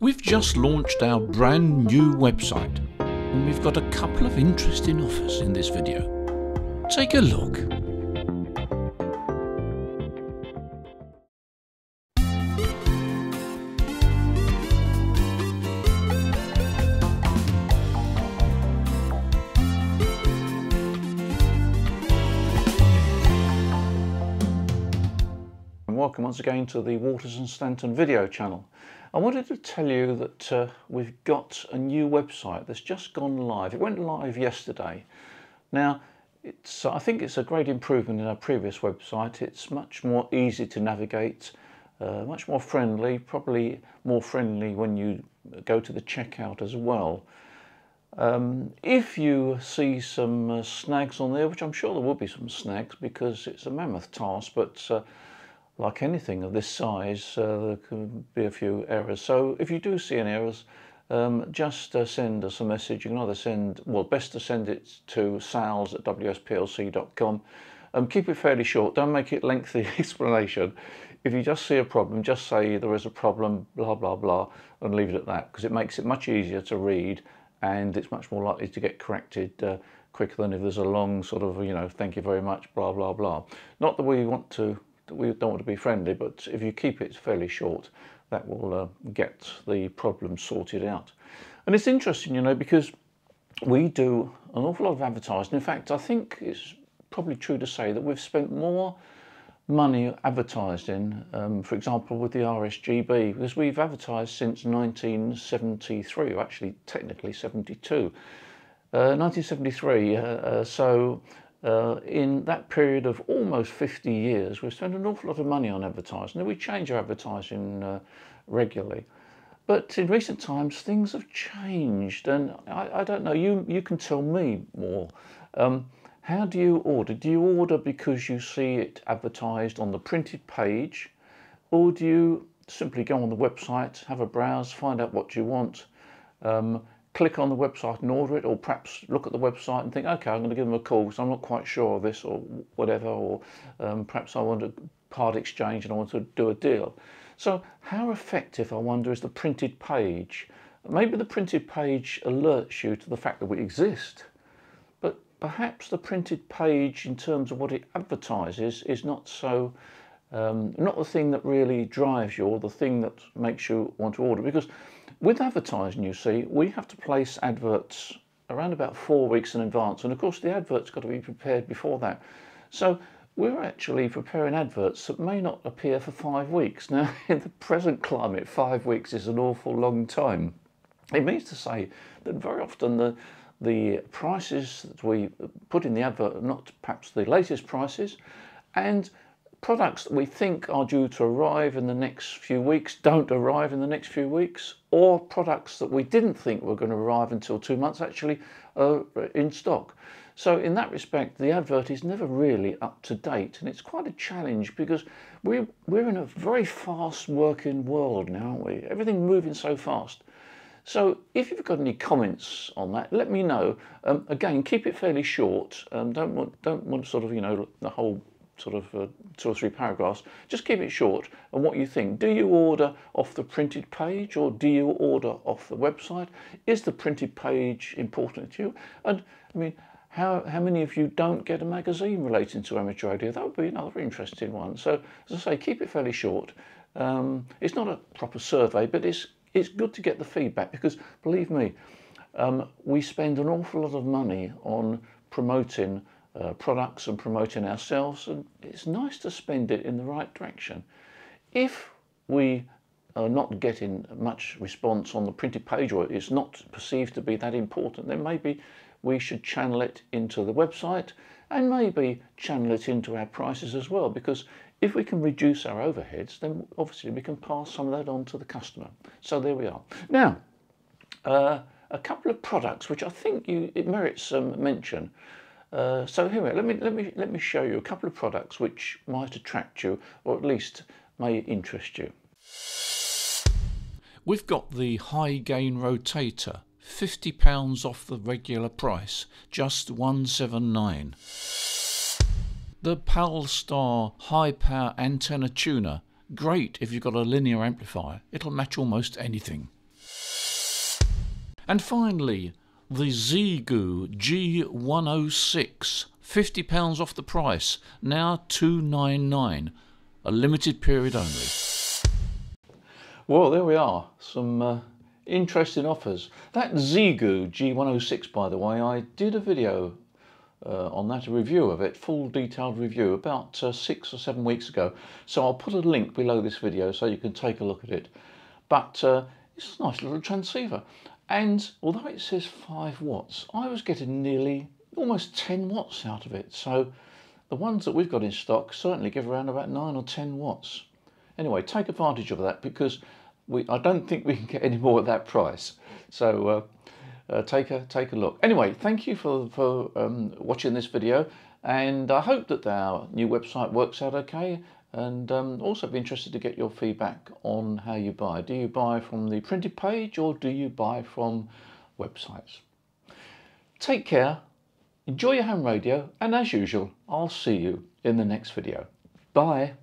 We've just launched our brand new website and we've got a couple of interesting offers in this video. Take a look. Welcome once again to the Waters and Stanton video channel. I wanted to tell you that we've got a new website that's just gone live. It went live yesterday. Now, I think it's a great improvement in our previous website. It's much more easy to navigate, much more friendly, probably more friendly when you go to the checkout as well. If you see some snags on there, which I'm sure there will be some snags because it's a mammoth task, but like anything of this size, there could be a few errors. So if you do see any errors, just send us a message. You can either send, well, best to send it to sales@wsplc.com. Keep it fairly short. Don't make it lengthy explanation. If you just see a problem, just say there is a problem, blah, blah, blah, and leave it at that, because it makes it much easier to read and it's much more likely to get corrected quicker than if there's a long sort of, you know, thank you very much, blah, blah, blah. Not that we don't want to be friendly, but if you keep it fairly short, that will get the problem sorted out. And it's interesting, you know, because we do an awful lot of advertising. In fact, I think it's probably true to say that we've spent more money advertising, for example, with the RSGB, because we've advertised since 1973, or actually technically 72. 1973, in that period of almost 50 years, we've spent an awful lot of money on advertising. We change our advertising regularly. But in recent times, things have changed. And I don't know, you can tell me more. How do you order? Do you order because you see it advertised on the printed page? Or do you simply go on the website, have a browse, find out what you want, click on the website and order it, or perhaps look at the website and think, okay, I'm going to give them a call because I'm not quite sure of this or whatever, or perhaps I want a part exchange and I want to do a deal. So how effective, I wonder, is the printed page? Maybe the printed page alerts you to the fact that we exist, but perhaps the printed page in terms of what it advertises is not so, not the thing that really drives you or the thing that makes you want to order. Because with advertising, you see, we have to place adverts around about 4 weeks in advance. And of course, the advert's got to be prepared before that. So we're actually preparing adverts that may not appear for 5 weeks. Now, in the present climate, 5 weeks is an awful long time. It means to say that very often the prices that we put in the advert are not perhaps the latest prices, and products that we think are due to arrive in the next few weeks don't arrive in the next few weeks, or products that we didn't think were going to arrive until 2 months actually are in stock. So in that respect, the advert is never really up to date, and it's quite a challenge because we're in a very fast working world now, aren't we? Everything moving so fast. So if you've got any comments on that, let me know. Again, keep it fairly short. Don't want sort of, you know, the whole sort of 2 or 3 paragraphs. Just keep it short and what you think. Do you order off the printed page or do you order off the website? Is the printed page important to you? And I mean, how many of you don't get a magazine relating to amateur radio? That would be another interesting one. So as I say, keep it fairly short. It's not a proper survey, but it's good to get the feedback because believe me, we spend an awful lot of money on promoting products and promoting ourselves, and it's nice to spend it in the right direction. If we are not getting much response on the printed page, or it's not perceived to be that important, then maybe we should channel it into the website and maybe channel it into our prices as well, because if we can reduce our overheads, then obviously we can pass some of that on to the customer. So there we are. Now, a couple of products which I think it merits mention. So here, let me show you a couple of products which might attract you, or at least may interest you. We've got the high gain rotator, £50 off the regular price, just $179. The Palstar high power antenna tuner, great if you've got a linear amplifier, it'll match almost anything. And finally, the XIEGU G106, £50 off the price, now $299, a limited period only. Well, there we are, some interesting offers. That XIEGU G106, by the way, I did a video on that, a review of it, full detailed review, about 6 or 7 weeks ago. So I'll put a link below this video so you can take a look at it. But it's a nice little transceiver. And although it says 5 watts, I was getting nearly almost 10 watts out of it. So the ones that we've got in stock certainly give around about 9 or 10 watts. Anyway, take advantage of that, because I don't think we can get any more at that price. So take a look. Anyway, thank you for watching this video, and I hope that our new website works out okay. And also be interested to get your feedback on how you buy. Do you buy from the printed page, or do you buy from websites? Take care, enjoy your ham radio, and as usual, I'll see you in the next video. Bye.